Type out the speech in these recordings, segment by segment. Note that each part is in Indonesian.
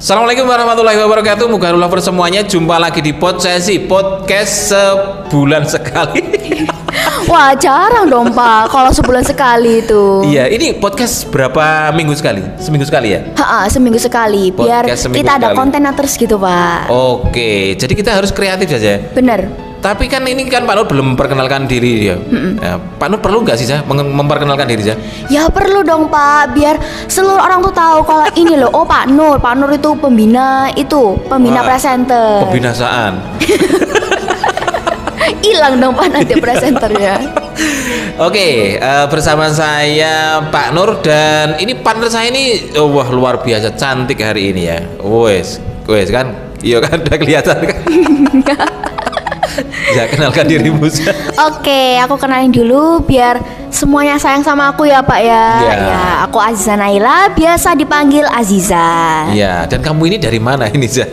Assalamualaikum warahmatullahi wabarakatuh. Muga lovers semuanya, jumpa lagi di podcast sebulan sekali. Wah, jarang dong Pak kalau sebulan sekali itu. Iya, ini podcast berapa minggu sekali? Seminggu sekali ya? Seminggu sekali, biar seminggu kita ada sekali. konten terus gitu Pak. Oke, jadi kita harus kreatif saja. Bener. Tapi kan ini kan Pak Nur belum memperkenalkan diri ya. Ya, Pak Nur perlu nggak sih memperkenalkan diri ya? Ya perlu dong Pak, biar seluruh orang tuh tahu kalau ini loh, oh Pak Nur itu pembina Wah, presenter. Pembinasaan. Hilang dong Pak nanti presenternya. Oke, bersama saya Pak Nur dan ini partner saya ini, wah luar biasa cantik hari ini ya. Wes kan, iya kan udah kelihatan kan. Ya, kenalkan dirimu. Oke, aku kenalin dulu biar semuanya sayang sama aku ya Pak ya. Ya. Ya, aku Aziza Naila, biasa dipanggil Aziza. Iya, dan kamu ini dari mana ini, Zah?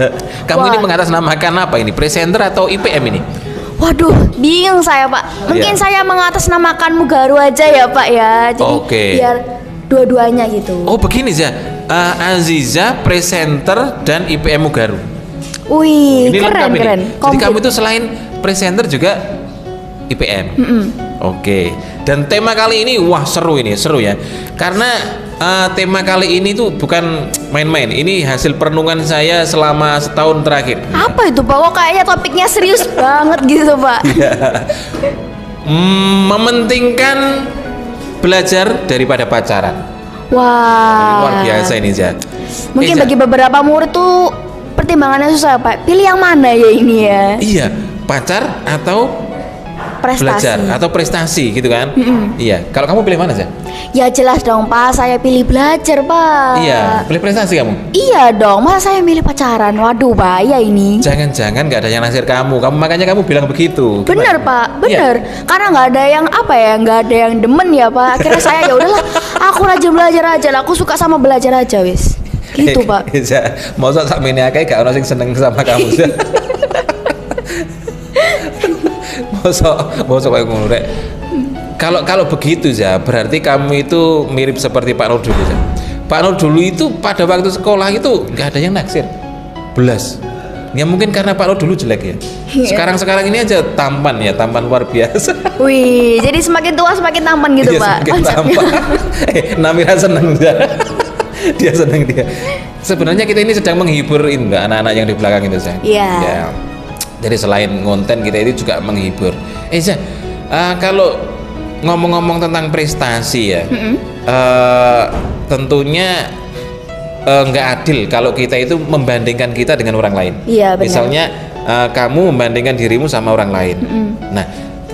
Kamu Wah. ini mengatasnamakan apa ini? Presenter atau IPM ini? Waduh, bingung saya Pak. Mungkin Iya. saya mengatasnamakan Mugaru aja ya Pak ya. Jadi Oke. biar dua-duanya gitu. Oh, begini, Zah. Aziza, presenter dan IPM Mugaru. Wih, Ini lengkap ini. keren. Jadi kamu itu selain presenter juga IPM. Oke. Dan tema kali ini wah seru ya. Karena tema kali ini tuh bukan main-main. Ini hasil perenungan saya selama setahun terakhir. Apa itu Pak? Kok kayaknya topiknya serius banget gitu Pak. Iya. Mementingkan belajar daripada pacaran. Wah. Luar biasa ini, Zah. Mungkin Zah. bagi beberapa murid tuh pertimbangannya susah Pak. Pilih yang mana ya ini ya? Iya, pacar atau Prestasi. belajar atau prestasi gitu kan? Iya. Kalau kamu pilih mana, Zah? Ya jelas dong Pak, saya pilih belajar Pak. Iya, pilih prestasi kamu. Iya dong, masa saya milih pacaran? Waduh bahaya ini. Jangan-jangan nggak ada yang naksir kamu. Makanya kamu bilang begitu. Bener Gimana? Pak, bener. Karena nggak ada yang nggak ada yang demen ya Pak. Akhirnya saya ya udahlah, aku rajin belajar aja lah. Aku suka sama belajar aja wis. Gitu Pak. Masa sak mene akeh gak ono sing seneng sama kamu. Zah. Masa kayak ngono rek. Kalau begitu Zah, berarti kamu itu mirip seperti Pak Nur dulu, Zah. Pak Nur dulu itu pada waktu sekolah itu nggak ada yang naksir. Belas. Ya mungkin karena Pak Nur dulu jelek ya. Iya. Sekarang ini aja tampan luar biasa. Wih, jadi semakin tua semakin tampan gitu Iya, Pak. semakin Konsepnya. tampan. Namira seneng Zah. Dia seneng dia. Sebenarnya kita ini sedang menghibur ini Mbak, anak-anak yang di belakang itu Zah. Iya. Ya. Jadi selain konten kita itu juga menghibur. Zah, kalau ngomong-ngomong tentang prestasi ya, tentunya nggak adil kalau kita itu membandingkan kita dengan orang lain. Iya, benar. Misalnya kamu membandingkan dirimu sama orang lain. Nah,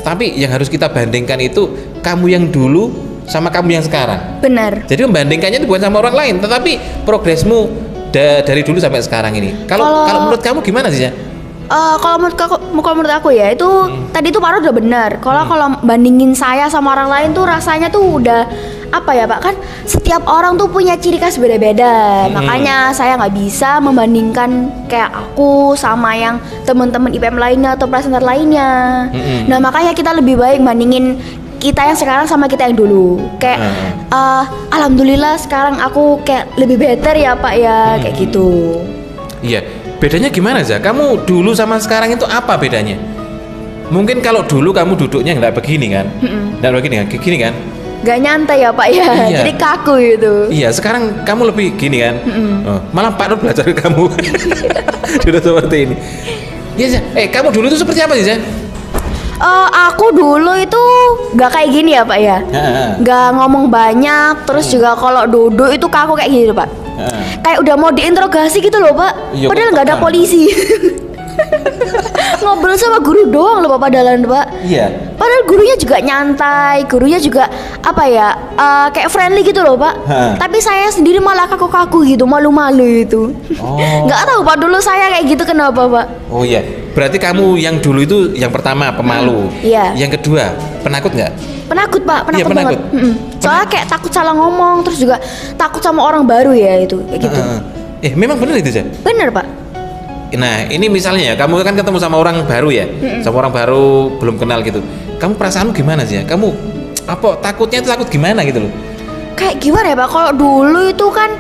tapi yang harus kita bandingkan itu kamu yang dulu sama kamu yang sekarang. Bener. Jadi membandingkannya itu bukan sama orang lain, tetapi progresmu dari dulu sampai sekarang ini. Kalau menurut kamu gimana sih ya? Kalau menurut aku ya itu tadi tuh Pak Rod udah benar. Kalau bandingin saya sama orang lain tuh rasanya tuh udah apa ya Pak, kan setiap orang tuh punya ciri khas beda-beda. Makanya saya nggak bisa membandingkan kayak aku sama yang teman-teman IPM lainnya atau presenter lainnya. Nah makanya kita lebih baik bandingin kita yang sekarang sama kita yang dulu. Kayak alhamdulillah sekarang aku kayak lebih better ya Pak ya, kayak gitu. Iya. Bedanya gimana Zah? Kamu dulu sama sekarang itu apa bedanya? Mungkin kalau dulu kamu duduknya nggak begini kan? Nggak begini kan? Gini kan? Gak nyantai ya Pak ya, Iya. jadi kaku gitu. Iya, sekarang kamu lebih gini kan? Oh, malah Pak Nur belajar ke kamu. Dulu seperti ini. Iya Zah. Kamu dulu itu seperti apa sih Zah? Aku dulu itu gak kayak gini ya Pak ya. Gak ngomong banyak, terus juga kalau duduk itu kaku kayak gini Pak. Kayak udah mau diinterogasi gitu loh Pak. Iya, Padahal kok nggak ada tekan. polisi. Ngobrol sama guru doang loh Pak padahal Pak. Iya. Padahal gurunya juga nyantai, gurunya juga apa ya, kayak friendly gitu loh Pak. Tapi saya sendiri malah kaku-kaku gitu, malu-malu itu. Oh. Nggak tahu Pak, dulu saya kayak gitu kenapa Pak? Oh iya. Berarti kamu yang dulu itu yang pertama pemalu. Iya. Yang kedua penakut nggak? Penakut Pak, penakut, Iya, penakut. banget. Soalnya kayak takut salah ngomong, terus juga takut sama orang baru ya itu, kayak gitu. Memang benar itu Zah? Bener Pak. Nah, ini misalnya ya, kamu kan ketemu sama orang baru ya, sama orang baru belum kenal gitu. Kamu perasaanmu gimana sih ya? Kamu apa takutnya itu takut gimana gitu loh? Kayak gimana ya Pak? Kalau dulu itu kan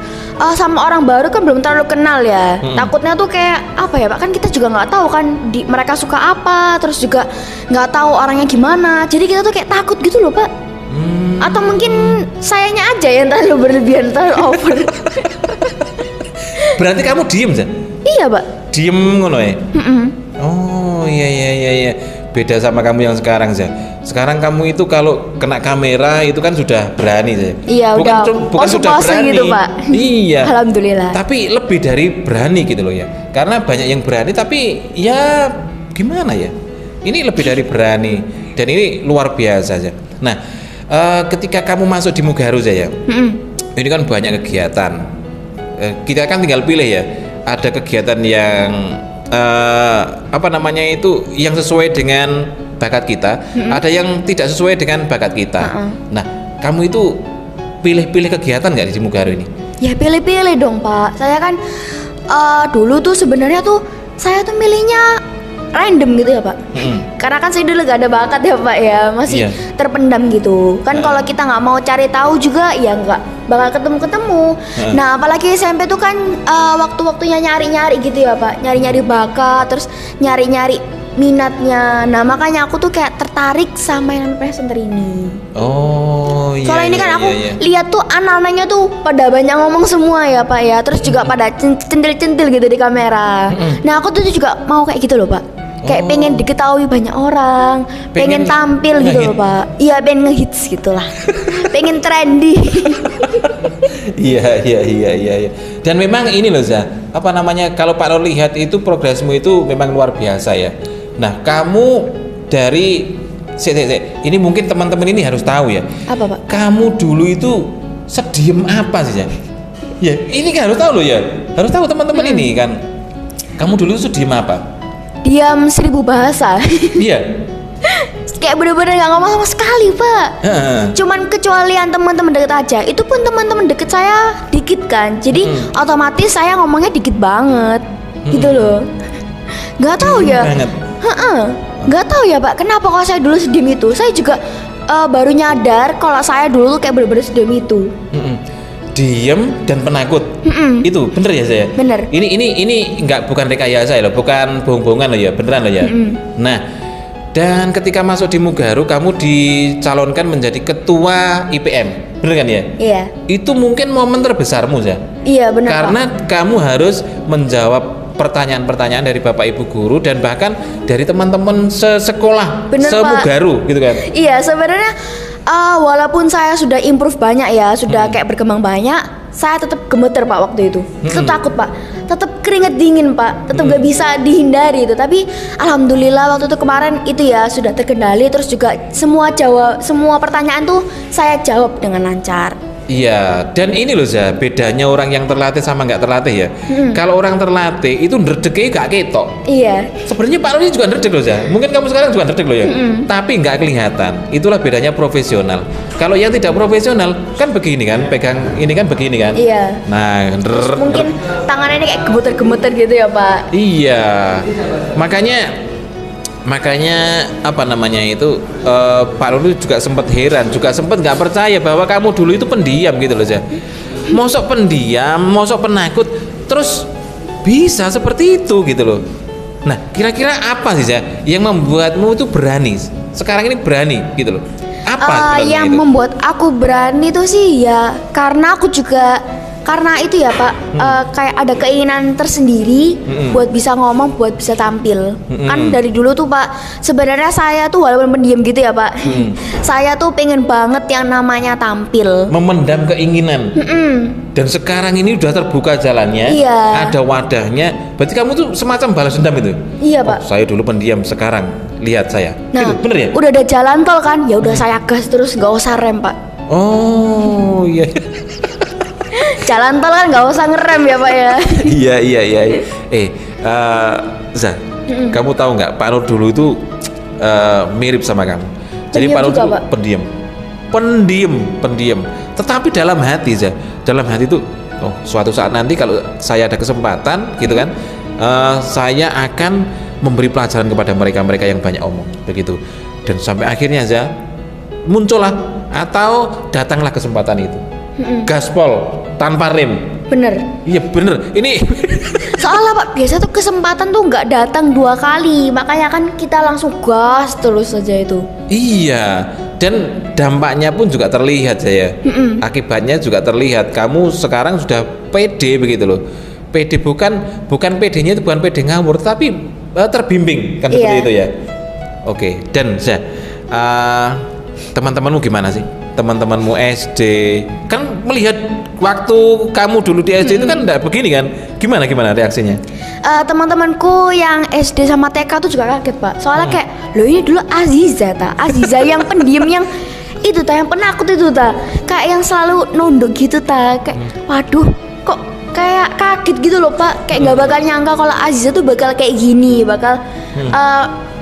sama orang baru kan belum terlalu kenal ya. Takutnya tuh kayak apa ya Pak, kan kita juga nggak tahu kan mereka suka apa, terus juga nggak tahu orangnya gimana. Jadi kita tuh kayak takut gitu loh Pak. Atau mungkin sayanya aja yang terlalu berlebihan, terlalu over. Berarti kamu diem Za? Iya Pak. Diem ngono ya? Oh iya. Beda sama kamu yang sekarang Za. Sekarang kamu itu kalau kena kamera itu kan sudah berani Za. Iya bukan sudah berani gitu Pak. Iya. Alhamdulillah. Tapi lebih dari berani gitu loh ya. Karena banyak yang berani tapi ya gimana ya? Ini lebih dari berani dan ini luar biasa Za. Nah, ketika kamu masuk di Mugaru Za ya. Ini kan banyak kegiatan. Kita kan tinggal pilih ya. Ada kegiatan yang apa namanya itu yang sesuai dengan bakat kita, ada yang tidak sesuai dengan bakat kita. Nah, kamu itu pilih-pilih kegiatan nggak di Mugaru ini? Ya pilih-pilih dong Pak. Saya kan dulu tuh sebenarnya tuh saya tuh milihnya random gitu ya Pak. Karena kan saya dulu gak ada bakat ya Pak ya, masih terpendam gitu. Kan kalau kita nggak mau cari tahu juga ya nggak bakal ketemu. Nah apalagi SMP tuh kan waktu-waktunya nyari-nyari gitu ya Pak, nyari-nyari bakat, terus nyari-nyari minatnya. Nah makanya aku tuh kayak tertarik sama yang namanya presenter ini. Oh iya. Soalnya ini kan aku lihat tuh anak-anaknya tuh pada banyak ngomong semua ya Pak ya, terus juga pada centil-centil gitu di kamera. Nah aku tuh juga mau kayak gitu loh Pak. Kayak pengen diketahui banyak orang, pengen tampil gitu loh Pak. Iya pengen ngehits gitulah. Pengen trendy. Iya. Dan memang ini loh Za, apa namanya, kalau Pak Nur lihat itu progresmu itu memang luar biasa ya. Nah kamu dari ini mungkin teman-teman ini harus tahu ya. Apa Pak? Kamu dulu itu sediem apa sih ya? Ya ini kan harus tahu loh ya. Harus tahu teman-teman ini kan. Kamu dulu itu sediem apa? Diam 1000 bahasa. Iya. Kayak bener-bener gak ngomong sama sekali Pak. Cuman kecualian teman-teman deket aja. Itu pun teman-teman deket saya dikit kan. Jadi otomatis saya ngomongnya dikit banget. Gitu loh. Gak tahu ya. Gak tahu ya Pak, kenapa kalau saya dulu sediem itu. Saya juga baru nyadar kalau saya dulu tuh kayak bener-bener sediem itu. Diem dan penakut. Itu bener ya saya? Bener. Ini nggak, bukan rekayasa loh, bukan bohong-bohongan loh ya, beneran loh ya. Nah, dan ketika masuk di Mugaru kamu dicalonkan menjadi ketua IPM, bener kan ya? Iya. Itu mungkin momen terbesarmu ya? Iya benar. Karena Pak, kamu harus menjawab pertanyaan-pertanyaan dari Bapak Ibu guru dan bahkan dari teman-teman sekolah, se-Mugaru gitu kan? Iya sebenarnya. Walaupun saya sudah improve banyak ya, sudah kayak berkembang banyak, saya tetap gemeter Pak waktu itu. Tetap takut Pak, tetap keringet dingin Pak, tetap gak bisa dihindari itu. Tapi alhamdulillah waktu itu kemarin itu ya sudah terkendali, terus juga semua pertanyaan tuh saya jawab dengan lancar. Iya, dan ini loh Za, bedanya orang yang terlatih sama nggak terlatih ya. Kalau orang terlatih itu ndredegnya gak ketok. Iya. Sebenarnya Pak Roni juga ndredeg loh Za. Mungkin kamu sekarang juga ndredeg loh ya. Tapi nggak kelihatan. Itulah bedanya profesional. Kalau yang tidak profesional kan begini kan, pegang ini kan begini kan. Iya. Nah, mungkin tangannya ini kayak gemeter-gemeter gitu ya Pak. Iya. Makanya apa namanya itu Pak Roni juga sempat heran, juga sempat nggak percaya bahwa kamu dulu itu pendiam gitu loh Za. Mosok pendiam, mosok penakut, terus bisa seperti itu gitu loh. Nah kira-kira apa sih Za yang membuatmu itu berani? Sekarang ini berani gitu loh. Apa yang membuat aku berani tuh sih ya karena aku juga karena itu ya Pak, kayak ada keinginan tersendiri buat bisa ngomong, buat bisa tampil. Kan dari dulu tuh Pak, sebenarnya saya tuh walaupun pendiam gitu ya Pak, saya tuh pengen banget yang namanya tampil. Memendam keinginan. Dan sekarang ini udah terbuka jalannya, ada wadahnya. Berarti kamu tuh semacam balas dendam itu? Iya Pak. Saya dulu pendiam, sekarang lihat saya. Nah, gitu, bener ya? Udah ada jalan tol kan, ya udah saya gas terus, nggak usah rem Pak. Oh iya. Jalan tol kan nggak usah ngerem ya Pak ya. Iya. Za, kamu tahu nggak Pak Nur dulu itu mirip sama kamu. Jadi Pak Nur itu pendiam. Tetapi dalam hati Za, dalam hati itu, suatu saat nanti kalau saya ada kesempatan gitu kan, saya akan memberi pelajaran kepada mereka yang banyak omong begitu. Dan sampai akhirnya Za muncullah atau datanglah kesempatan itu. Gaspol tanpa rem Bener. Iya bener. Ini Soalnya Pak biasa tuh kesempatan tuh nggak datang 2 kali, makanya kan kita langsung gas terus saja itu. iya. Dan dampaknya pun juga terlihat saya. Akibatnya juga terlihat. Kamu sekarang sudah pede begitu loh. Pede bukan pedenya itu bukan pede ngawur, tapi terbimbing kan seperti Iya. itu ya. Oke. Dan saya teman-temanmu gimana sih? Teman-temanmu SD kan melihat waktu kamu dulu di SD itu kan enggak begini kan? Gimana reaksinya? Teman-temanku yang SD sama TK tuh juga kaget Pak. Soalnya kayak, loh ini dulu Aziza yang pendiam yang itu yang penakut itu kayak yang selalu nunduk gitu kayak, waduh kok kayak kaget gitu loh Pak. Kayak nggak bakal nyangka kalau Aziza tuh bakal kayak gini, bakal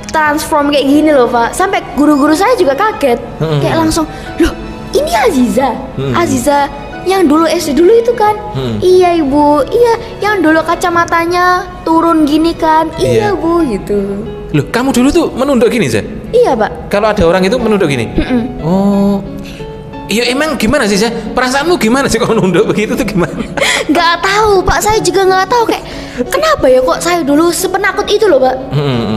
transform kayak gini loh Pak. Sampai guru-guru saya juga kaget, kayak langsung, loh ini Aziza yang dulu SD dulu itu kan. Iya ibu, iya yang dulu kacamatanya turun gini kan. Iya bu gitu. Loh kamu dulu tuh menunduk gini Zah? Iya Pak. Kalau ada orang itu menunduk gini? Oh iya emang gimana sih Zah? Perasaanmu gimana sih kalau nunduk begitu tuh gimana? Nggak tahu Pak, saya juga nggak tahu kayak kenapa ya kok saya dulu sepenakut itu loh Pak.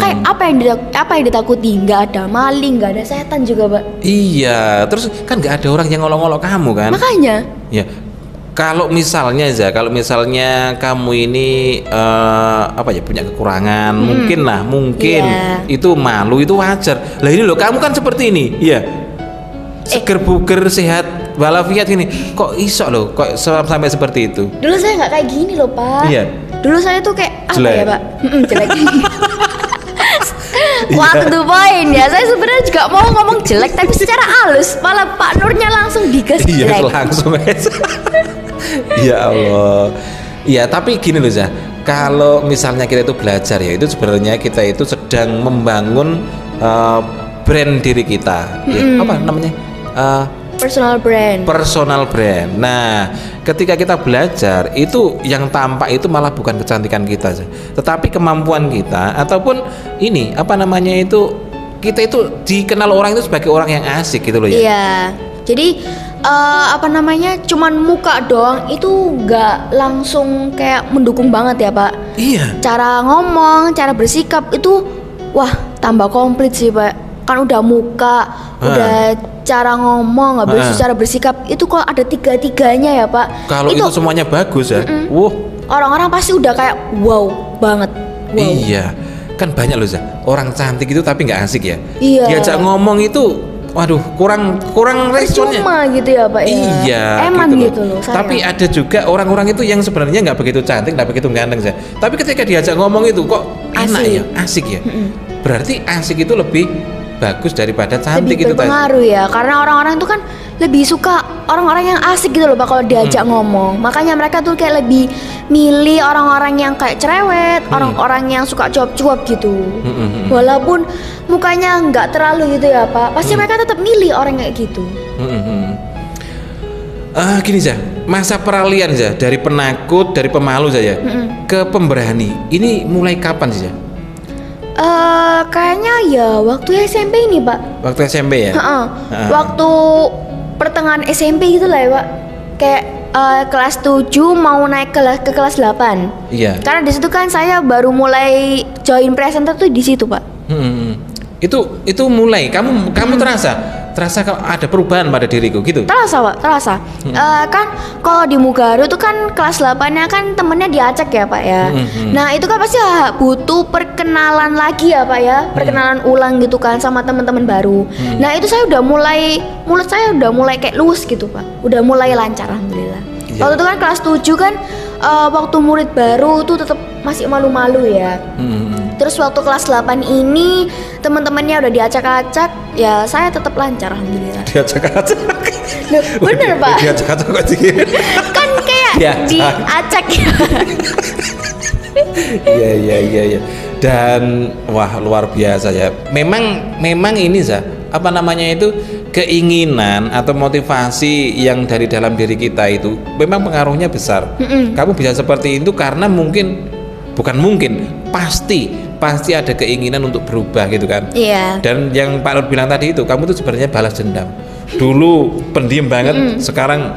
Kayak apa yang ditakuti? Nggak ada maling, nggak ada setan juga Pak. Iya, terus kan nggak ada orang yang ngolok-ngolok kamu kan? Makanya. Ya, kalau misalnya kamu ini apa ya punya kekurangan, mungkin Iya. itu malu itu wajar. Lah ini loh kamu kan seperti ini, iya. Seger buger sehat walafiat gini, kok iso loh, kok sampai seperti itu? Dulu saya nggak kayak gini loh Pak. Iya. Dulu saya tuh kayak apa Jelek. ya Pak? Jelek. Waktu the point ya, saya sebenarnya juga mau ngomong jelek tapi secara halus, malah Pak Nurnya langsung digas Iya jelek. langsung aja. Ya Allah. Iya tapi gini loh Zah, kalau misalnya kita itu belajar ya, itu sebenarnya kita itu sedang membangun brand diri kita. Ya, apa namanya? Personal brand. Personal brand. Nah, ketika kita belajar itu yang tampak itu malah bukan kecantikan kita, Zah, tetapi kemampuan kita ataupun ini apa namanya itu kita itu dikenal orang itu sebagai orang yang asik gitu loh ya. Iya. Jadi apa namanya? Cuman muka doang itu nggak langsung kayak mendukung banget ya Pak. Iya. Cara ngomong, cara bersikap itu wah tambah komplit sih Pak. Kan udah muka, udah cara ngomong, habis itu cara bersikap itu kok ada tiga-tiganya ya Pak. Kalau itu semuanya bagus ya. Orang-orang pasti udah kayak wow banget. Wow. Iya. Kan banyak loh Zah, orang cantik itu tapi nggak asik ya. Iya. Diajak ngomong itu waduh kurang responnya. Cuma gitu ya Pak ya. Iya. Emang gitu loh. Sayang. Tapi ada juga orang-orang itu yang sebenarnya nggak begitu cantik, nggak begitu ganteng Zah. Tapi ketika diajak ngomong itu kok enak Asik. ya, asik ya. Berarti asik itu lebih bagus daripada cantik lebih itu tadi. berpengaruh ya, karena orang-orang itu kan lebih suka orang-orang yang asik gitu loh Pak kalau diajak ngomong. Makanya mereka tuh kayak lebih milih orang-orang yang kayak cerewet, orang-orang yang suka cuap-cuap gitu. Walaupun mukanya nggak terlalu gitu ya Pak, pasti mereka tetap milih orang kayak gitu. Gini Zah, masa peralihan Zah dari penakut, dari pemalu saja ke pemberani. Ini mulai kapan sih Zah? Kayaknya ya waktu SMP ini Pak. Waktu SMP ya? Waktu pertengahan SMP gitu lah ya Pak. Kayak kelas 7 mau naik ke kelas 8. Iya. Karena di situ kan saya baru mulai join presenter tuh di situ Pak. Itu mulai kamu terasa kalau ada perubahan pada diriku gitu. Terasa Pak, terasa. Kan kalau di Mugaru tuh kan kelas 8-nya kan temennya diacak ya Pak ya. Nah itu kan pasti butuh perkenalan lagi ya Pak ya, perkenalan ulang gitu kan sama teman-teman baru. Nah itu saya udah mulai, mulut saya udah mulai kayak luwes gitu Pak, udah mulai lancar alhamdulillah. Iya. Waktu itu kan kelas 7 kan waktu murid baru tuh tetap masih malu-malu ya. Terus waktu kelas 8 ini teman-temannya udah diacak-acak, ya saya tetap lancar alhamdulillah. Diacak-acak. Loh, bener Pak. Diacak-acak kok sih? Kan kayak diacak ya. Iya. Dan wah luar biasa ya. Memang ini Zah, apa namanya itu keinginan atau motivasi yang dari dalam diri kita itu memang pengaruhnya besar. Kamu bisa seperti itu karena pasti ada keinginan untuk berubah gitu kan. Iya. Dan yang Pak Nur bilang tadi itu, kamu tuh sebenarnya balas dendam. Dulu pendiam banget, sekarang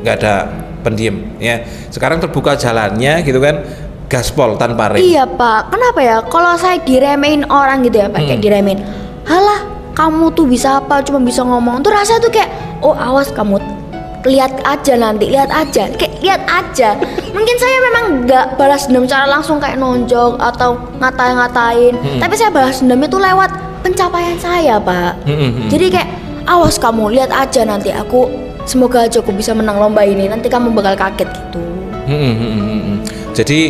nggak ada pendiam ya. Sekarang terbuka jalannya gitu kan, gaspol tanpa rem. Iya Pak, kenapa ya? Kalau saya diremehin orang gitu ya Pak, kayak diremehin. Halah, kamu tuh bisa apa? Cuma bisa ngomong. Tuh rasanya tuh kayak, oh awas kamu, lihat aja nanti, lihat aja, kayak lihat aja. Mungkin saya memang nggak balas dendam secara langsung kayak nonjok atau ngatain, tapi saya balas dendamnya tuh lewat pencapaian saya Pak. Jadi kayak awas kamu, lihat aja nanti aku, semoga aja aku bisa menang lomba ini, nanti kamu bakal kaget gitu. Jadi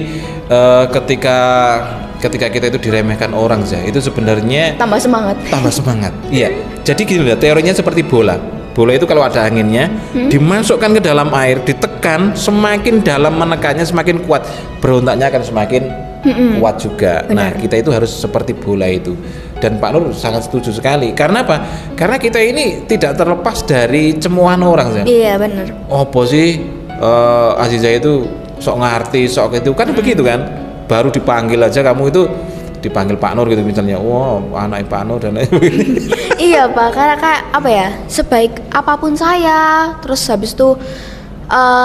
ketika kita itu diremehkan orang itu sebenarnya Tambah semangat. Iya. Jadi gini lah, teorinya seperti bola. Bola itu kalau ada anginnya, dimasukkan ke dalam air, ditekan, semakin dalam menekannya semakin kuat, berontaknya akan semakin kuat juga. Benar. Nah, kita itu harus seperti bola itu. Dan Pak Nur sangat setuju sekali. Karena apa? Karena kita ini tidak terlepas dari cemohan orang. Iya benar. Apa sih Aziza itu sok ngerti, sok itu kan begitu kan? Baru dipanggil aja kamu itu dipanggil Pak Nur gitu misalnya, wow anak Pak Nur dan lain-lain. Iya Pak, karena kayak apa ya, sebaik apapun saya, terus habis itu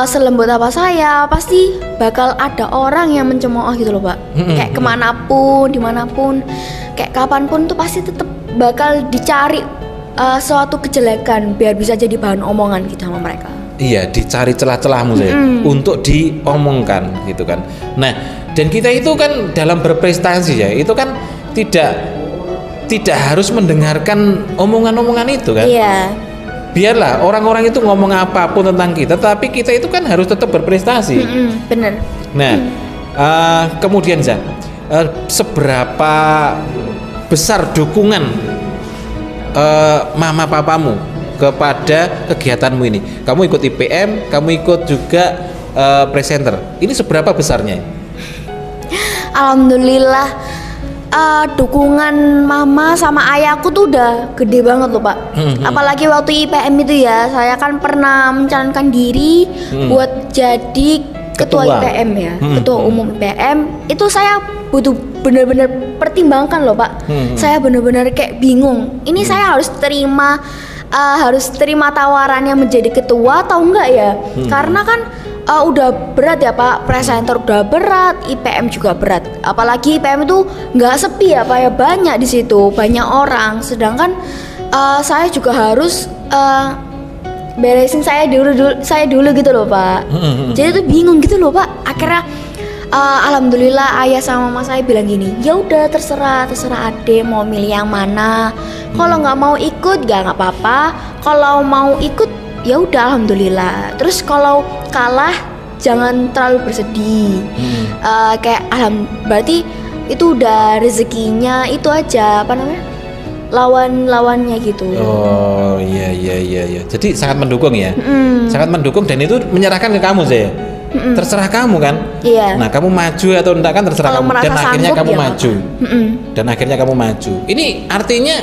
selembut apa saya, pasti bakal ada orang yang mencemooh gitu loh Pak. Kayak kemanapun, dimanapun, kayak kapanpun tuh pasti tetap bakal dicari suatu kejelekan biar bisa jadi bahan omongan gitu sama mereka. Iya, dicari celah-celahmu saya untuk diomongkan gitu kan. Nah, dan kita itu kan dalam berprestasi ya, itu kan tidak harus mendengarkan omongan-omongan itu kan. Iya. Biarlah orang-orang itu ngomong apapun tentang kita, tapi kita itu kan harus tetap berprestasi. Bener. Nah, kemudian seberapa besar dukungan mama papamu kepada kegiatanmu ini? Kamu ikut IPM, kamu ikut juga presenter. Ini seberapa besarnya? Alhamdulillah, dukungan mama sama ayahku tuh udah gede banget loh Pak. Apalagi waktu IPM itu ya, saya kan pernah mencalonkan diri buat jadi ketua IPM ya, ketua umum IPM. Itu saya butuh bener-bener pertimbangkan loh Pak. Saya bener-bener kayak bingung. Ini saya harus terima tawarannya menjadi ketua atau enggak ya? Karena kan udah berat ya Pak, presenter udah berat, IPM juga berat. Apalagi IPM itu nggak sepi ya Pak ya, banyak di situ, banyak orang. Sedangkan saya juga harus beresin saya dulu gitu loh Pak. Jadi tuh bingung gitu loh Pak. Akhirnya alhamdulillah ayah sama mama saya bilang gini, ya udah terserah adek mau milih yang mana. Kalau nggak mau ikut nggak apa-apa. Kalau mau ikut ya udah alhamdulillah. Terus kalau kalah jangan terlalu bersedih. Kayak berarti itu udah rezekinya, itu aja apa namanya, lawannya gitu. Oh iya. Jadi sangat mendukung ya. Sangat mendukung, dan itu menyerahkan ke kamu saya. Terserah kamu kan. Iya. Nah, kamu maju atau enggak kan terserah Kalau kamu. Dan akhirnya sanggup, kamu ya maju. Dan akhirnya kamu maju. Ini artinya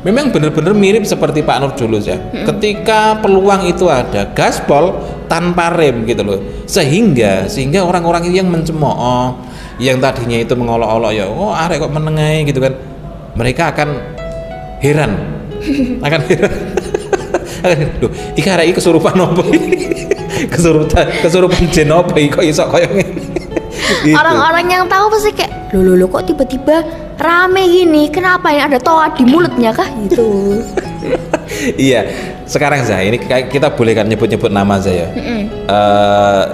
memang benar-benar mirip seperti Pak Nur dulu ya. Ketika peluang itu ada, gaspol tanpa rem gitu loh. Sehingga orang-orang yang mencemooh, yang tadinya itu mengolok-olok ya, oh arek kok menengai gitu kan. Mereka akan heran. Loh, iki arek iki kesurupan opo iki? Kesurupan jin opo iki kok iso koyo ngene. Gitu. Orang-orang yang tahu pasti kayak, loh kok tiba-tiba rame gini, kenapa yang ada toa di mulutnya kah gitu. Iya, sekarang ini kita boleh kan nyebut-nyebut nama saya.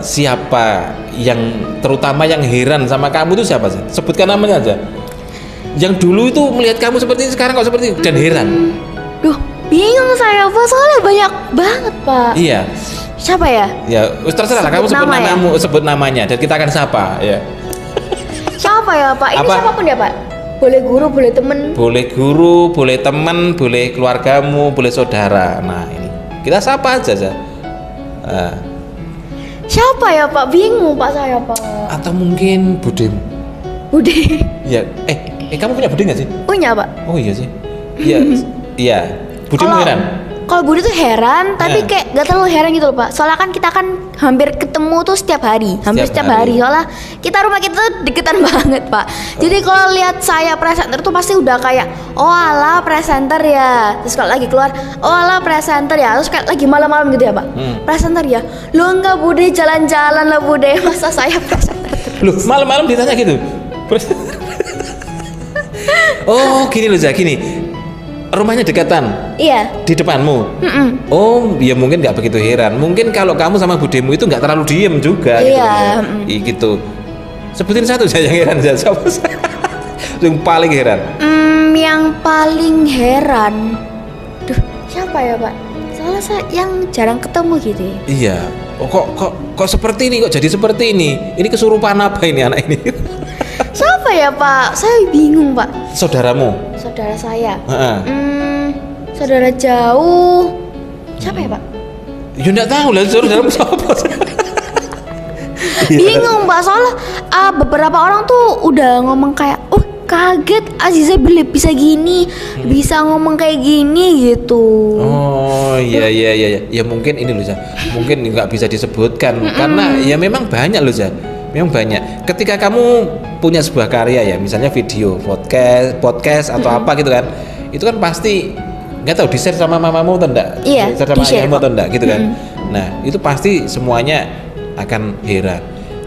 Siapa yang terutama yang heran sama kamu itu siapa sih? Sebutkan namanya aja. Yang dulu itu melihat kamu seperti ini, sekarang kok seperti ini, dan heran. Duh, bingung saya Pak, soalnya banyak banget Pak. Iya. Siapa ya? Ya, terserah lah, kamu sebut namamu, sebut namanya, dan kita akan sapa ya. Siapa ya Pak? Ini siapapun ya Pak? Boleh guru, boleh temen. Boleh guru, boleh teman, boleh keluargamu, boleh saudara. Nah ini kita sapa aja. Siapa ya Pak? Bingung Pak saya Pak. Atau mungkin budemu. Bude. Ya, kamu punya bude nggak sih? Punya Pak. Oh iya sih. Iya. Budemu heran. Kalau Bude tuh heran, tapi kayak gak terlalu heran gitu loh Pak. Soalnya kan kita kan hampir ketemu tuh setiap hari. Setiap hari. Soalnya rumah kita tuh deketan banget Pak. Jadi kalau lihat saya presenter tuh pasti udah kayak, oh alah presenter ya. Terus kalau lagi keluar, oh alah presenter ya. Terus kayak lagi malam-malam gitu ya Pak, presenter ya. Lo enggak bude, jalan-jalan lah bude. Masa saya presenter? Loh, malam-malam ditanya gitu. Oh gini loh Zah, gini. Rumahnya dekatan Iya. di depanmu. Oh ya mungkin nggak begitu heran. Mungkin kalau kamu sama budemu itu nggak terlalu diem juga. Iya. Gitu. Sebutin satu saja yang heran Zah. Yang paling heran. Yang paling heran. Duh, siapa ya Pak? Soalnya saya yang jarang ketemu gitu ya. Iya. Oh, kok seperti ini, kok jadi seperti ini? Ini kesurupan apa ini anak ini? Siapa ya Pak? Saya bingung Pak. Saudaramu? Saudara saya. Heeh. Saudara jauh. Siapa ya Pak? Ya enggak tahu lah saudaramu siapa. Bingung Pak, soalnya beberapa orang tuh udah ngomong kayak, oh kaget Aziza bisa gini, bisa ngomong kayak gini gitu. Oh iya ya mungkin ini loh Zah, mungkin nggak bisa disebutkan karena ya memang banyak loh Zah, memang banyak. Ketika kamu punya sebuah karya ya, misalnya video, podcast atau apa gitu kan, itu kan pasti nggak tahu di-share sama mamamu atau enggak, Iya, di-share sama di-share ayahmu kok. atau enggak gitu kan. Nah itu pasti semuanya akan heran.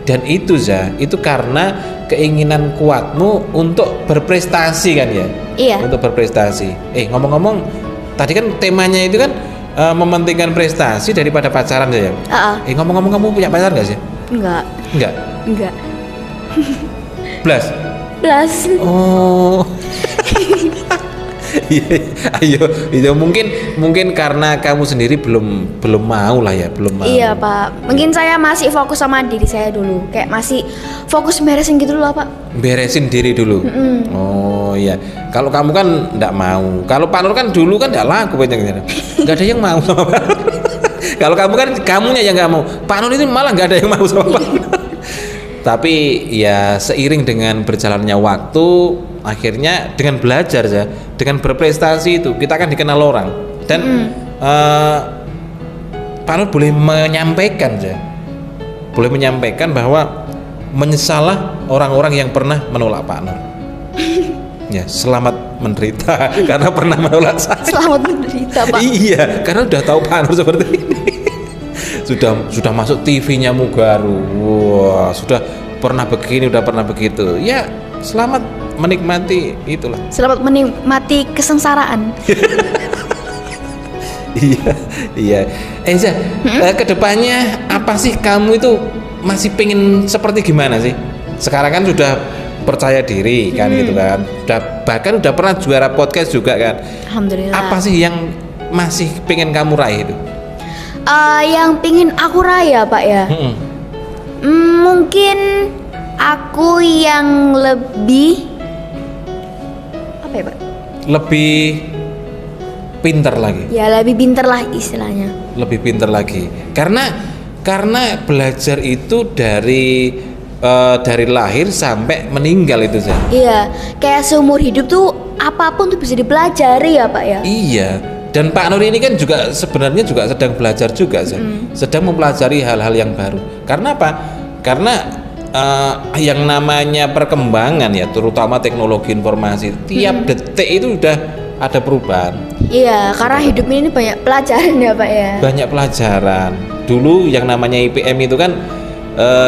Dan itu Zah, itu karena keinginan kuatmu untuk berprestasi kan ya? Iya. Untuk berprestasi. Ngomong-ngomong, tadi kan temanya itu kan mementingkan prestasi daripada pacaran ya. Ngomong-ngomong, kamu punya pacar nggak sih? Enggak. Enggak. Blas. Oh. Iya, itu mungkin karena kamu sendiri belum mau lah ya, belum mau. Iya Pak, mungkin saya masih fokus sama diri saya dulu, kayak masih fokus beresin gitu dulu Pak. Beresin diri dulu. Oh iya. Kalau kamu kan enggak mau. Kalau Pak Nur kan dulu kan enggak laku banyak. Enggak ada yang mau sama Pak Nur. Kalau kamu kan kamunya yang enggak mau. Pak Nur itu malah enggak ada yang mau sama Pak Nur. Tapi ya seiring dengan berjalannya waktu, akhirnya dengan belajar ya, dengan berprestasi itu kita akan dikenal orang. Dan Pak Nur boleh menyampaikan ya, boleh menyampaikan bahwa menyesalah orang-orang yang pernah menolak Pak Nur. Ya, selamat menderita karena pernah menolak saya. Selamat menderita Pak. Iya, karena udah tahu Pak Nur seperti ini. Sudah masuk TV-nya Mugaru. Wah, sudah pernah begini, udah pernah begitu. Ya, selamat menikmati itulah. Selamat menikmati kesengsaraan. Iya. Zah, kedepannya apa sih kamu itu masih pengen seperti gimana sih? Sekarang kan sudah percaya diri kan gitu kan. Bahkan udah pernah juara podcast juga kan. Alhamdulillah. Apa sih yang masih pengen kamu raih itu? Yang pingin aku raya Pak ya. Mungkin aku yang lebih apa ya Pak? Lebih pintar lagi. Ya lebih pinter lah istilahnya. Lebih pintar lagi. Karena belajar itu dari lahir sampai meninggal itu Zah. Iya, kayak seumur hidup tuh apapun tuh bisa dipelajari ya Pak ya. Iya. Dan Pak Nur ini kan juga sebenarnya juga sedang belajar juga Zah. Sedang mempelajari hal-hal yang baru. Karena apa? Karena yang namanya perkembangan ya, terutama teknologi informasi, tiap detik itu udah ada perubahan. Iya, karena hidup ini banyak pelajaran ya Pak ya. Banyak pelajaran. Dulu yang namanya IPM itu kan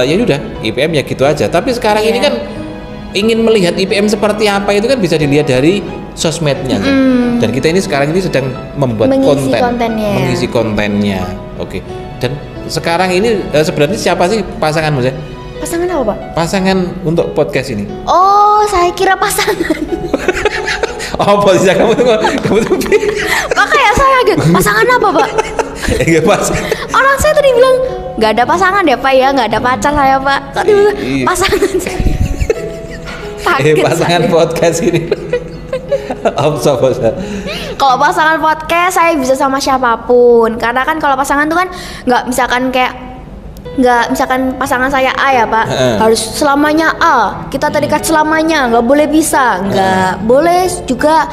ya udah IPM ya gitu aja. Tapi sekarang ini kan ingin melihat IPM seperti apa itu kan bisa dilihat dari sosmednya. Dan kita ini sekarang ini sedang membuat mengisi kontennya. Oke. Dan sekarang ini sebenarnya siapa sih pasanganmu sih? Pasangan apa Pak? Pasangan untuk podcast ini. Oh, saya kira pasangan. Oh, posisi kamu tuh Makanya saya kaget. Pasangan apa Pak? Enggak pas. Orang saya tadi bilang nggak ada pasangan ya Pak ya, nggak ada pacar saya Pak. Kok tiba-tiba pasangan saya? Pasangan saya. Podcast ini. Kalau pasangan podcast saya bisa sama siapapun. Karena kan kalau pasangan tuh kan nggak misalkan pasangan saya A ya Pak, harus selamanya A, kita terikat selamanya, nggak boleh pisah, nggak boleh juga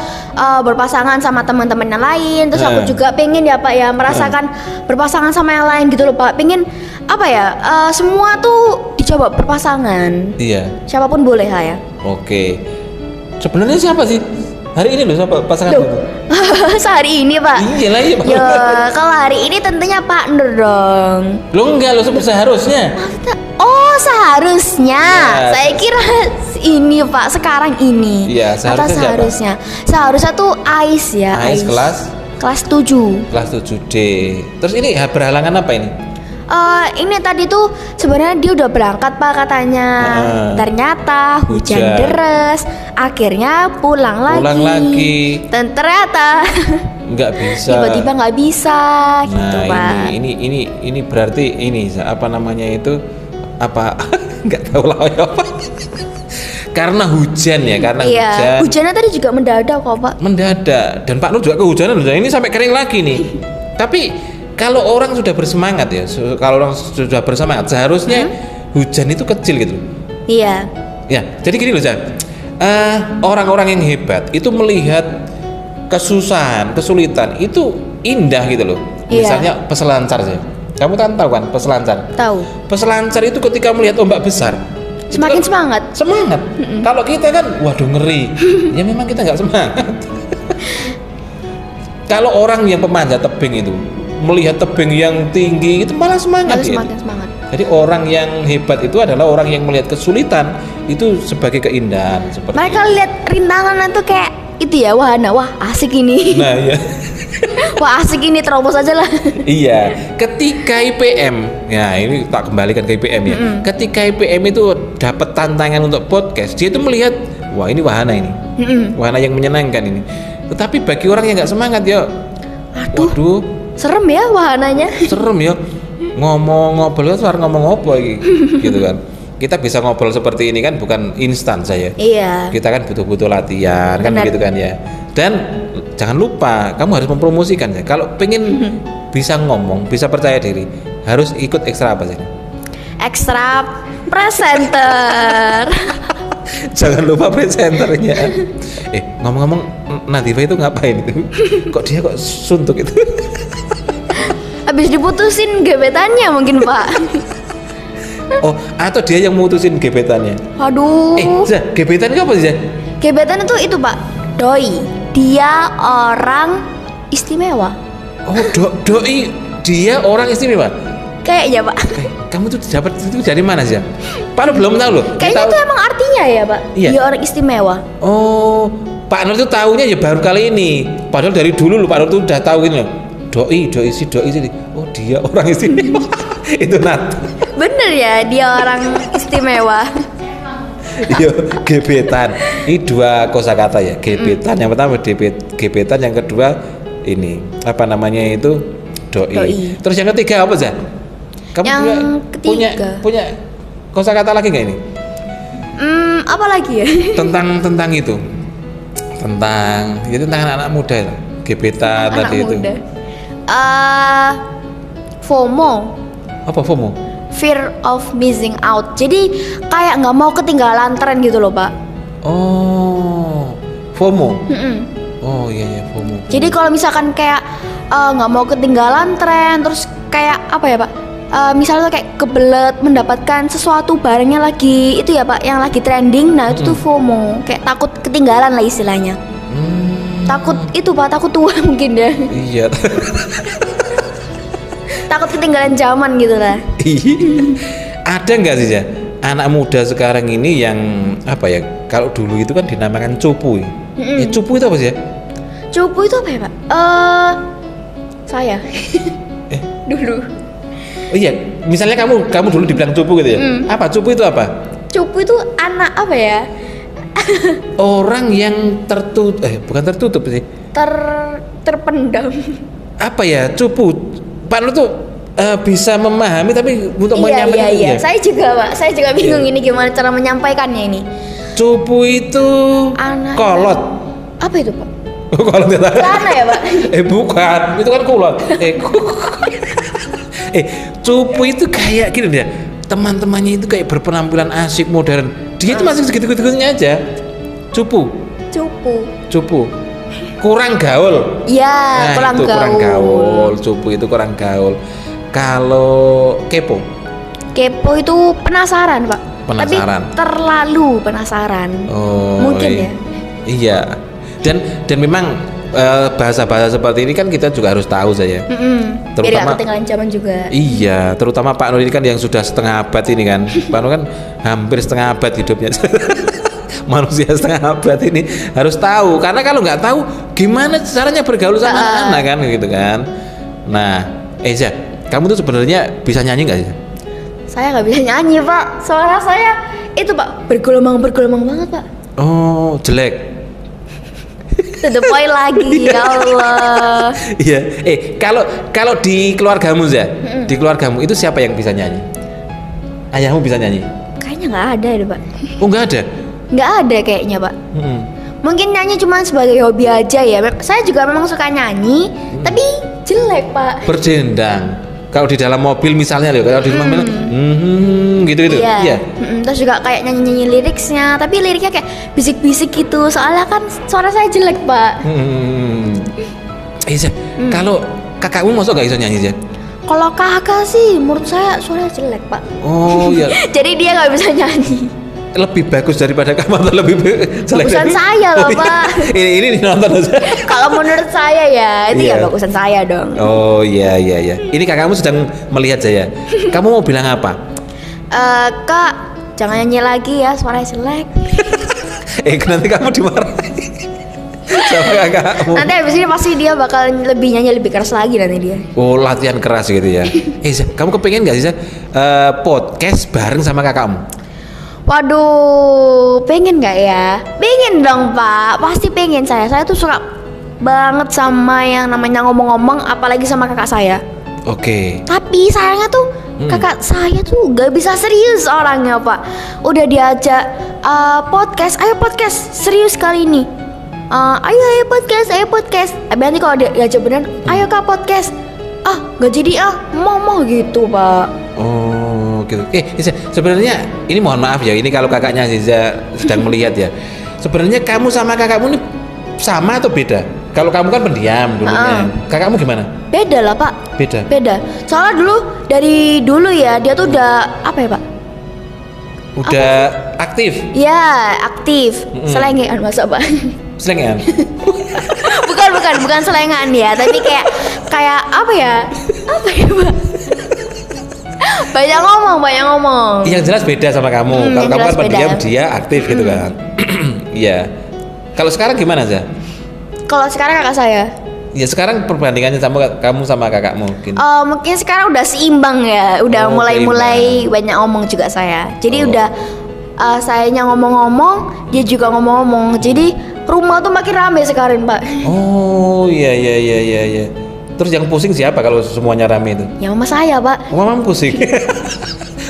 berpasangan sama teman-teman yang lain. Terus aku juga pengen ya Pak ya merasakan berpasangan sama yang lain gitu loh Pak. Pengen apa ya, semua tuh dicoba berpasangan. Iya. Siapapun boleh lah ya. Oke. Sebenarnya siapa sih Hari ini loh siapa pasangan Loh. itu? Sehari ini Pak. Iya lah iya. Ya kalau hari ini tentunya partner dong. Lo enggak lo seharusnya. Oh seharusnya. Ya. Saya kira ini Pak sekarang ini. Iya, Atau seharusnya seharusnya. Seharusnya tuh Ais ya. Ais kelas 7. kelas 7D. Terus ini berhalangan apa ini? Ini tadi tuh sebenarnya dia udah berangkat Pak katanya. Ternyata hujan Hujan. deras. Akhirnya pulang lagi. Dan ternyata Nggak bisa. tiba-tiba nggak bisa gitu Nah, Pak. ini berarti ini apa namanya itu apa nggak tahu lah apa. Karena hujan ya, karena Iya, hujan. hujannya tadi juga mendadak kok Pak. Mendadak dan Pak Nur juga kehujanan loh. Ini sampai kering lagi nih. Tapi kalau orang sudah bersemangat ya, kalau orang sudah bersemangat seharusnya hujan itu kecil gitu. Iya. Ya, jadi gini loh Zah. Orang-orang yang hebat itu melihat kesusahan, kesulitan itu indah gitu loh. Iya. Misalnya peselancar sih. Kamu kan tahu kan peselancar? Tahu. Peselancar itu ketika melihat ombak besar Semakin semangat. semangat. Kalau kita kan waduh ngeri. Ya memang kita nggak semangat. Kalau orang yang pemanjat tebing itu melihat tebing yang tinggi itu malah semangat. Harus gitu. semakin semangat. Jadi orang yang hebat itu adalah orang yang melihat kesulitan itu sebagai keindahan seperti Mereka lihat rintangan itu kayak itu ya wahana. Wah asik ini. Nah ya. Wah asik ini terobos aja lah. Iya, ketika IPM, ya ini tak kembalikan ke IPM ya. Ketika IPM itu dapat tantangan untuk podcast, dia itu melihat, wah ini wahana ini, wahana yang menyenangkan ini. Tetapi bagi orang yang nggak semangat ya, waduh, Serem ya wahananya. serem ya, ngobrol suara ngomong apa lagi, gitu kan. Kita bisa ngobrol seperti ini kan bukan instan saya. Iya. Kita kan butuh latihan kan Benar. begitu kan ya. Dan jangan lupa kamu harus mempromosikan ya. Kalau pengen bisa ngomong, bisa percaya diri, harus ikut ekstra apa sih? Ekstra presenter. Jangan lupa presenternya. Ngomong-ngomong Nadifa itu ngapain itu? Kok dia kok suntuk itu? Habis diputusin gebetannya mungkin Pak. Oh, atau dia yang mutusin gebetannya? Aduh. Zah, gebetan itu apa sih? Zah? Gebetan itu Pak. Doi. Dia orang istimewa. Oh, doi dia orang istimewa. Kayaknya Pak. Kamu tuh dapat itu dari mana sih? Pak Nur belum tahu loh. Dia Kayaknya tahu. itu emang artinya ya Pak. Iya. Dia orang istimewa. Oh, Pak Nur tuh tahunya ya baru kali ini. Padahal dari dulu loh Pak Nur tuh udah tahu ini loh. Doi sih. Oh, dia orang istimewa. Itu Nat. Bener ya, dia orang istimewa. Iya, gebetan. Ini dua kosakata ya, gebetan. Yang pertama gebetan, yang kedua ini apa namanya itu doi. Terus yang ketiga apa sih? Kamu Yang juga ketiga. punya kosakata lagi nggak ini? Apa lagi ya? Tentang itu. Tentang anak-anak muda, gebetan Anak tadi itu. muda. FOMO. Apa FOMO? Fear of missing out. Jadi kayak nggak mau ketinggalan tren gitu loh Pak. Oh, FOMO. Mm-mm. Oh iya FOMO. Jadi kalau misalkan kayak nggak mau ketinggalan tren, terus kayak apa ya Pak? Misalnya kayak kebelet mendapatkan sesuatu barangnya lagi itu ya Pak, yang lagi trending. Nah itu tuh FOMO, kayak takut ketinggalan lah istilahnya. Takut itu Pak, takut tua mungkin ya. Iya. Takut ketinggalan zaman gitu lah. Ada nggak sih ya anak muda sekarang ini yang apa ya? Kalau dulu itu kan dinamakan cupu. Ya, cupu itu apa sih ya? Cupu itu apa ya Pak? Saya dulu. Oh iya, misalnya kamu dulu dibilang cupu gitu ya? Apa cupu itu apa? Cupu itu anak apa ya? Orang yang bukan tertutup sih. Terpendam. Apa ya cupu? Pak Nur tuh bisa memahami tapi untuk menyampaikan Iya. Saya juga bingung ini gimana cara menyampaikannya ini. Cupu itu Anak kolot. Apa itu Pak? Kolot ya? Celana ya Pak? Bukan, itu kan kulot. Cupu itu kayak gini dia. Teman-temannya itu kayak berpenampilan asik modern. Dia itu masih segitu-gitunya aja. Cupu. Kurang gaul. Ya, Nah, kurang gaul. Cupu itu kurang gaul. Kalau kepo itu penasaran Pak. Penasaran. Tapi terlalu penasaran. Oh, Mungkin ya. Iya. Dan memang bahasa-bahasa seperti ini kan kita juga harus tahu saya. Biar Terutama gak ketinggalan zaman juga. iya, terutama Pak Nur ini kan yang sudah setengah abad ini kan. Pak Nur kan hampir setengah abad hidupnya. Manusia setengah abad ini harus tahu, karena kalau nggak tahu gimana caranya bergaul sama anak kan gitu kan. Nah, Eza, kamu tuh sebenarnya bisa nyanyi nggak sih? Saya nggak bisa nyanyi pak, suara saya itu pak bergelombang banget pak. Oh, jelek. To the point lagi ya Allah. Iya. Kalau di keluargamu Za, di keluargamu itu siapa yang bisa nyanyi? Ayahmu bisa nyanyi? Kayaknya nggak ada deh pak. Oh, nggak ada. Nggak ada kayaknya pak. Mungkin nyanyi cuma sebagai hobi aja ya. Saya juga memang suka nyanyi, tapi jelek pak. Berdendang. Kalau di dalam mobil misalnya loh, kalau di rumah gitu-gitu. Iya. Terus juga kayak nyanyi-nyanyi liriknya, tapi liriknya kayak bisik-bisik gitu. Soalnya kan suara saya jelek pak. Za, kalau kakakmu masuk nggak bisa nyanyi Za? Kalau kakak sih, menurut saya suaranya jelek pak. Oh iya. Jadi dia nggak bisa nyanyi. Lebih bagus daripada kamu atau lebih jelek? Bagusan saya loh pak. Ini nonton aja. Kalau menurut saya ya, itu ya bagusan saya dong. Oh iya. Ini kakakmu sedang melihat saya. Kamu mau bilang apa? Kak, jangan nyanyi lagi ya, suaranya jelek. Nanti kamu dimarahi sama kakakmu. Nanti habis ini pasti dia bakal nyanyi lebih keras lagi nanti dia. Oh, latihan keras gitu ya. Kamu kepengen gak sih podcast bareng sama kakakmu? Waduh, pengen nggak ya? Pengen dong pak, pasti pengen saya. Saya tuh suka banget sama yang namanya ngomong-ngomong, apalagi sama kakak saya. Oke. Tapi sayangnya tuh kakak saya tuh gak bisa serius orangnya pak. Udah diajak podcast, ayo podcast serius kali ini. Ayo podcast. Nanti kalau diajak beneran, ayo kak podcast. Gak jadi mau gitu pak. Oh gitu. Sebenarnya ini mohon maaf ya, ini kalau kakaknya Ziza sedang melihat ya. Sebenarnya kamu sama kakakmu ini sama atau beda? Kalau kamu kan pendiam dulunya. Kakakmu gimana? Beda lah pak. Beda. Soalnya dari dulu ya dia tuh udah apa ya pak? Udah aktif. Ya aktif. Selengean masa pak? Selengean. bukan selengean ya, tapi kayak apa ya pak? Banyak ngomong. Yang jelas beda sama kamu. Kalau kamu kan pendiam, dia aktif gitu kan. Iya. Kalau sekarang gimana Za? Kalau sekarang kakak saya. Ya sekarang perbandingannya sama kamu sama kakakmu mungkin. Mungkin sekarang udah seimbang ya. Udah mulai banyak ngomong juga saya. Jadi udah sayanya ngomong-ngomong, dia juga ngomong-ngomong. Jadi rumah tuh makin rame sekarang pak. Oh iya. Terus yang pusing siapa kalau semuanya rame itu? Ya mama saya pak. Oh, mama pusing.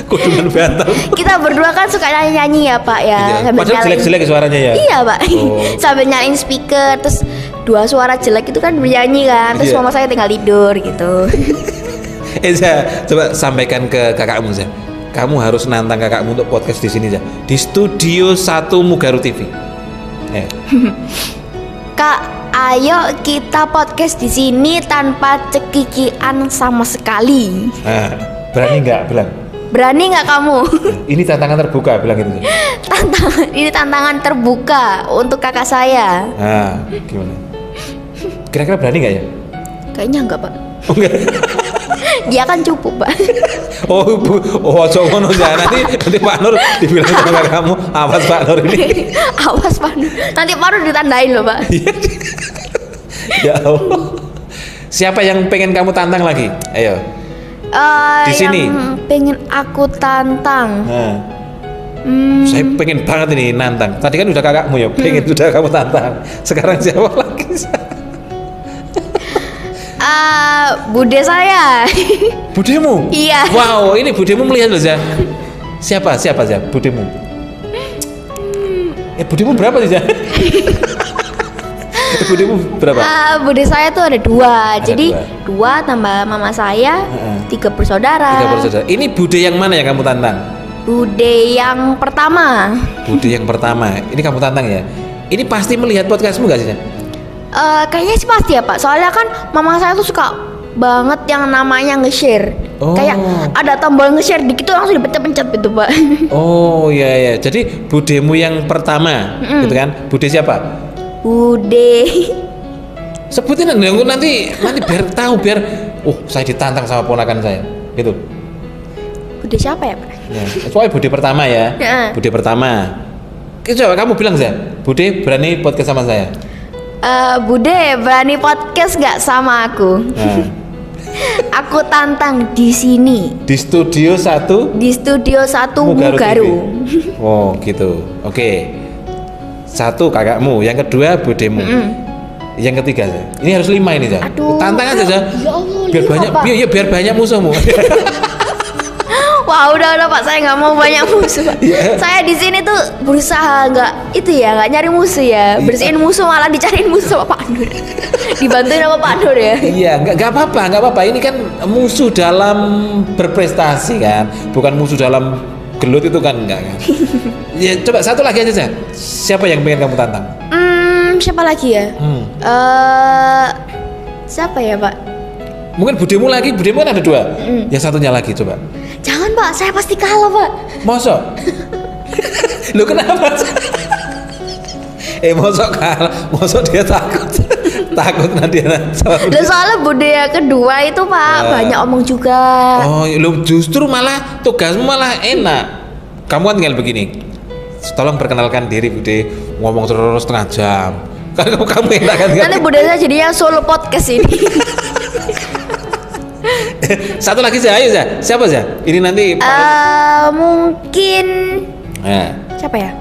Kudungan bantal. Kita berdua kan suka nyanyi ya pak ya. Iya. Padahal jelek-jelek suaranya ya. Iya pak. Sambil nyalain speaker, terus dua suara jelek itu kan bernyanyi kan. Terus mama saya tinggal tidur gitu. Za, coba sampaikan ke kakakmu Za. Kamu harus nantang kakakmu untuk podcast di sini Za. Di Studio 1 Mugaru TV. Kak, ayo kita podcast di sini tanpa cekikian sama sekali. Berani nggak bilang? Berani nggak kamu? Ini tantangan terbuka bilang gitu. Ini tantangan terbuka untuk kakak saya. Gimana? Kira-kira berani nggak ya? Kayaknya enggak pak. Oh, enggak. Dia kan cupu pak. Ngono ya. Nanti Pak Nur dibilang sama kamu, awas Pak Nur ini. Awas Pak Nur. Nanti Pak Nur ditandain loh pak. Ya Allah. Siapa yang pengen kamu tantang lagi? Ayo. Di sini. Yang pengen aku tantang. Saya pengen banget ini nantang. Tadi kan udah kakakmu ya, pengen sudah kamu tantang. Sekarang siapa lagi? Bude saya. Budemu? Iya. Wow, ini budemu melihat loh Za. Siapa Za? Budemu? Budemu berapa sih Za? Budemu berapa? Bude saya tuh ada dua. Jadi dua tambah mama saya, 3 bersaudara. 3 bersaudara. Ini bude yang mana yang kamu tantang? Bude yang pertama. Bude yang pertama. Ini kamu tantang ya? Ini pasti melihat podcastmu gak sih? Kayaknya sih pasti ya Pak. Soalnya kan mama saya tuh suka banget yang namanya nge-share. Kayak ada tombol nge-share dikit tuh langsung dipencet-pencet gitu Pak. Oh iya. Jadi budemu yang pertama gitu kan? Bude siapa? Bude. Sebutin nanti biar tahu, biar saya ditantang sama ponakan saya. Gitu. Bude siapa ya, Pak? Ya, soalnya Bude pertama ya. Ya. Bude pertama. Coba kamu bilang saja, Bude berani podcast sama saya. Bude berani podcast nggak sama aku? Nah. Aku tantang di sini. Di studio 1. Di studio 1 Mugaru. Oh gitu. Oke. 1 kakakmu, yang kedua budemu. Yang ketiga saya. Ini harus 5 ini saya. Aduh. Tantang aja saya. Ya Allah, Biar 5, banyak, Pak. biar banyak musuhmu. Wah udah Pak, saya nggak mau banyak musuh Pak. Saya di sini tuh berusaha nggak nyari musuh ya, bersihin musuh malah dicariin musuh sama Pak Nur. Dibantuin sama Pak Nur ya. Iya, nggak apa-apa. Ini kan musuh dalam berprestasi kan, bukan musuh dalam gelut itu kan enggak kan. Ya coba satu lagi aja. Siapa yang pengen kamu tantang? Siapa lagi ya? Siapa ya Pak? Mungkin budemu lagi, budemu kan ada 2. Yang satunya lagi coba. Jangan Pak, saya pasti kalah Pak. Mosok? Lu kenapa? Mosok kalah, mosok dia takut. Takut nanti Dan soalnya bude yang kedua itu Pak banyak omong juga. Oh, lu justru malah tugasmu malah enak. Kamu kan tinggal begini. Tolong perkenalkan diri Bude, ngomong terus setengah jam. Kan kamu enak kan? Nanti bude saya jadinya solo podcast ini. Satu lagi saya, ayo saya. Siapa saya? Ini nanti mungkin siapa ya?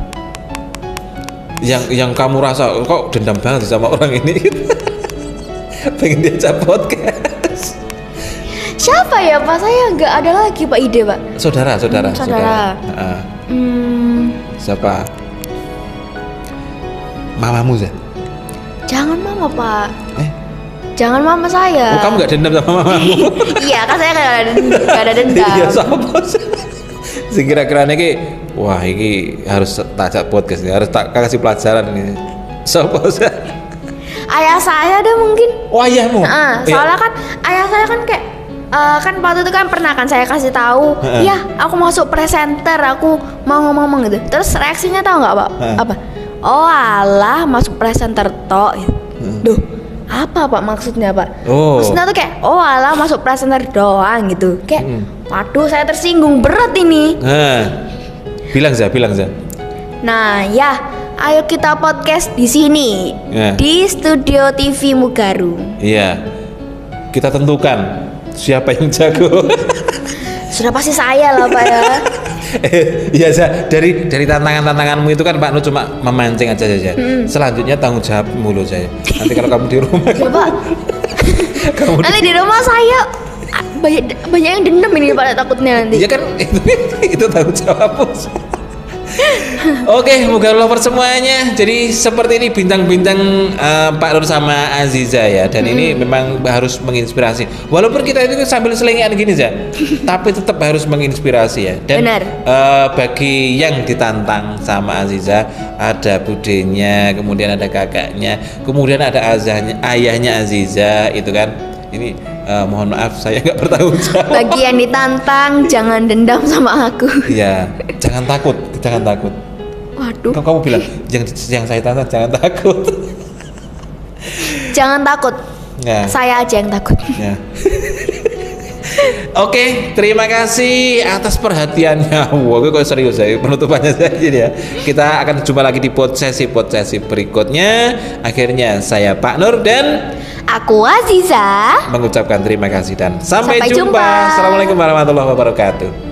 Yang kamu rasa kok dendam banget sama orang ini. Pengen diajak podcast. Siapa ya Pak? Saya nggak ada lagi Pak ide Pak. Saudara. Siapa? Mamamu Zah? Jangan mama Pak. Jangan mama saya. Oh, kamu nggak dendam sama mamamu? Iya kan saya nggak ada dendam. Iya sama. Sing kira-kira ini, wah ini harus tak ajak podcast nih, harus tak kasih pelajaran ini. Siapa sih? Ayah saya ada mungkin. Oh ayahmu? Soalnya kan ayah saya kan kayak kan waktu itu kan pernah kan saya kasih tahu, ya aku masuk presenter, aku mau ngomong gitu. Terus reaksinya tahu nggak Pak? Apa? Oh alah masuk presenter tok. Duh, apa Pak maksudnya Pak? Maksudnya tuh kayak oh alah masuk presenter doang gitu. Kayak waduh saya tersinggung berat ini. Bilang Zah. Nah ya, ayo kita podcast di sini di studio TV Mugaru. Iya, kita tentukan siapa yang jago. Sudah pasti saya lah Pak ya. Iya Zah, dari tantanganmu itu kan Pak Nu cuma memancing aja. Selanjutnya tanggung jawabmu loh saya. Nanti kalau kamu di rumah. Ya Pak. Nanti di rumah saya banyak yang dendam ini Pak takutnya nanti. Iya kan itu tanggung jawabmu. Oke, Mugaru lover semuanya. Jadi seperti ini bintang-bintang Pak Nur sama Aziza ya. Dan ini memang harus menginspirasi. Walaupun kita itu sambil selingan gini Zah, tapi tetap harus menginspirasi ya. Dan bagi yang ditantang sama Aziza, ada budenya, kemudian ada kakaknya, kemudian ada ayahnya Aziza, itu kan. Ini mohon maaf saya nggak bertanggung jawab. Bagi yang ditantang jangan dendam sama aku. Iya, jangan takut. Waduh. Kamu bilang yang saya tantang jangan takut. Jangan takut. Ya. Saya aja yang takut. Ya. Oke, terima kasih atas perhatiannya. Wah, kok serius ya penutupannya saja ya. Kita akan jumpa lagi di sesi berikutnya. Akhirnya saya Pak Nur dan aku Aziza mengucapkan terima kasih dan sampai jumpa. Assalamualaikum warahmatullahi wabarakatuh.